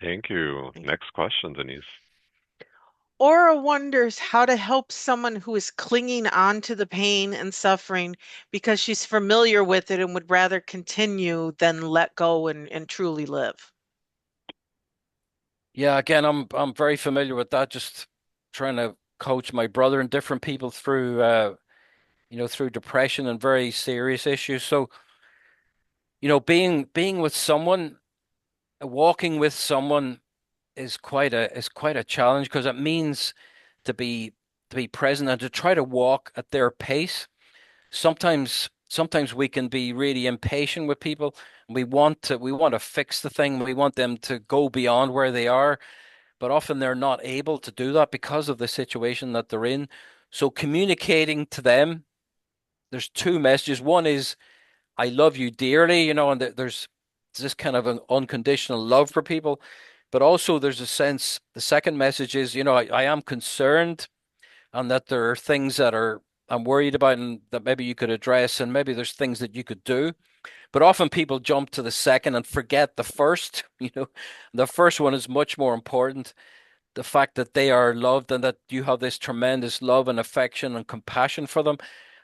Thank you. Thank you. Next question, Denise. Aura wonders how to help someone who is clinging on to the pain and suffering because she's familiar with it and would rather continue than let go and truly live. Yeah, again, I'm very familiar with that. Just trying to coach my brother and different people through depression and very serious issues. So, being with someone, walking with someone is quite a challenge, because it means to be present and to try to walk at their pace. Sometimes we can be really impatient with people. We want to fix the thing. We want them to go beyond where they are, but often they're not able to do that because of the situation that they're in. So communicating to them, there's two messages. One is I love you dearly, and there's this kind of an unconditional love for people. But also there's a sense, the second message is, I am concerned, and that there are things that I'm worried about and that maybe you could address, and maybe there's things that you could do. But often people jump to the second and forget the first. The first one is much more important. The fact that they are loved and that you have this tremendous love and affection and compassion for them,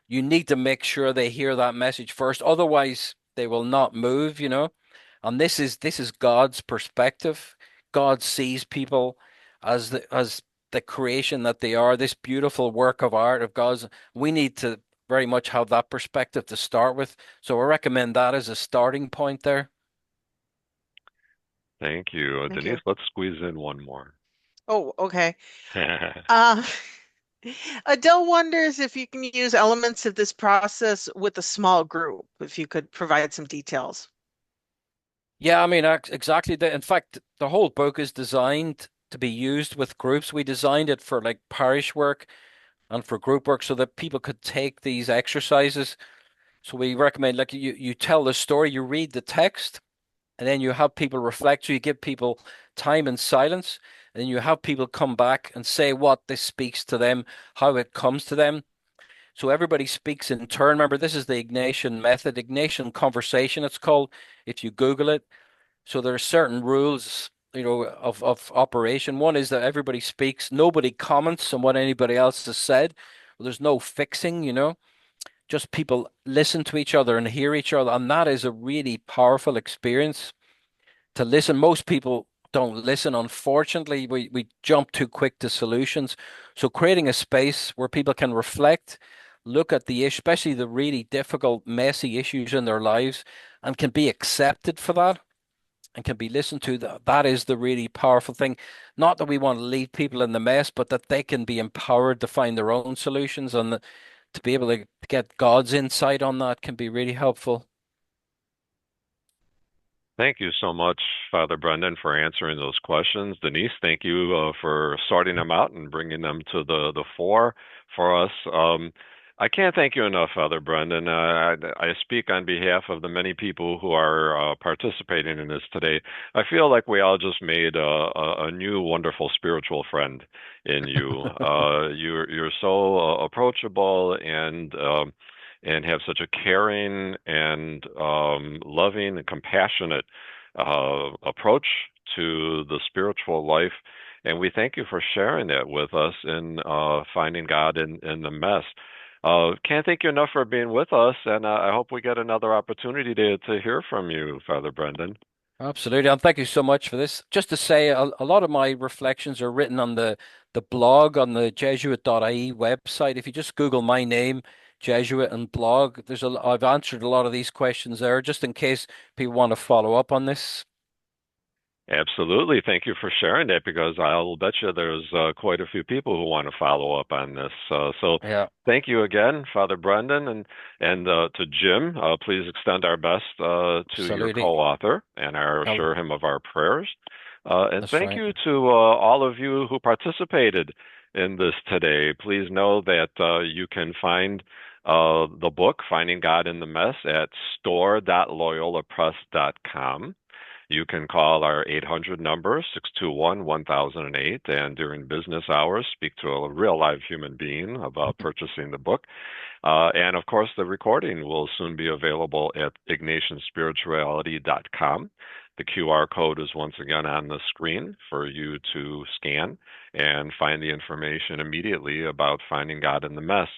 you need to make sure they hear that message first. Otherwise, they will not move. And this is God's perspective. God sees people as the creation that they are, this beautiful work of art of God's. We need to very much have that perspective to start with. So I recommend that as a starting point there. Thank you. Thank Denise, you. let's squeeze in one more. Oh, okay. Uh, Adele wonders if you can use elements of this process with a small group, if you could provide some details. Yeah, I mean, exactly. In fact, the whole book is designed to be used with groups. We designed it for like parish work and for group work so that people could take these exercises. So we recommend like you tell the story, you read the text, and then you have people reflect. So you give people time and silence, and then you have people come back and say what this speaks to them, how it comes to them. So everybody speaks in turn. Remember, this is the Ignatian method, Ignatian conversation, it's called, if you Google it. So there are certain rules, of operation. One is that everybody speaks, nobody comments on what anybody else has said. Well, there's no fixing, just people listen to each other and hear each other. And that is a really powerful experience to listen. Most people don't listen. Unfortunately, we jump too quick to solutions. So creating a space where people can reflect, look at the issue, especially the really difficult, messy issues in their lives, and can be accepted for that and can be listened to. That is the really powerful thing. Not that we want to leave people in the mess, but that they can be empowered to find their own solutions and to be able to get God's insight on that can be really helpful. Thank you so much, Father Brendan, for answering those questions. Denise, thank you for sorting them out and bringing them to the fore for us. I can't thank you enough, Father Brendan. I speak on behalf of the many people who are participating in this today. I feel like we all just made a new wonderful spiritual friend in you. You're so approachable and have such a caring and loving and compassionate approach to the spiritual life. And we thank you for sharing that with us in finding God in the mess. Can't thank you enough for being with us, and I hope we get another opportunity to hear from you, Father Brendan. Absolutely. And thank you so much for this. Just to say, a lot of my reflections are written on the blog on the Jesuit.ie website. If you just Google my name, Jesuit and blog, I've answered a lot of these questions there, just in case people want to follow up on this. Absolutely. Thank you for sharing that because I'll bet you there's quite a few people who want to follow up on this. So Yeah, thank you again, Father Brendan, and to Jim. Please extend our best to your absolutely. co-author and Oh, assure him of our prayers. And that's thank right. you to all of you who participated in this today. Please know that you can find the book, Finding God in the Mess, at store.loyolapress.com. You can call our 800 number, 621-1008, and during business hours, speak to a real live human being about purchasing the book. And of course, the recording will soon be available at ignatianspirituality.com. The QR code is once again on the screen for you to scan and find the information immediately about finding God in the mess.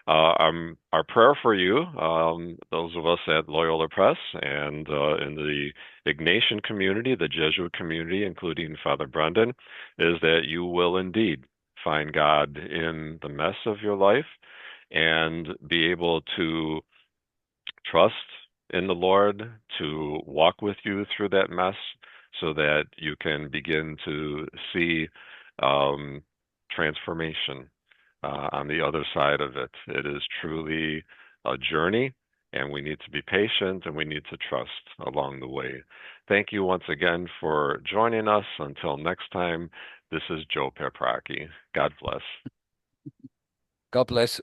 Our prayer for you, those of us at Loyola Press and in the Ignatian community, the Jesuit community, including Father Brendan, is that you will indeed find God in the mess of your life and be able to trust in the Lord to walk with you through that mess so that you can begin to see um, transformation on the other side of it. It is truly a journey, and we need to be patient and we need to trust along the way. Thank you once again for joining us. Until next time, this is Joe Pepraki. God bless. God bless.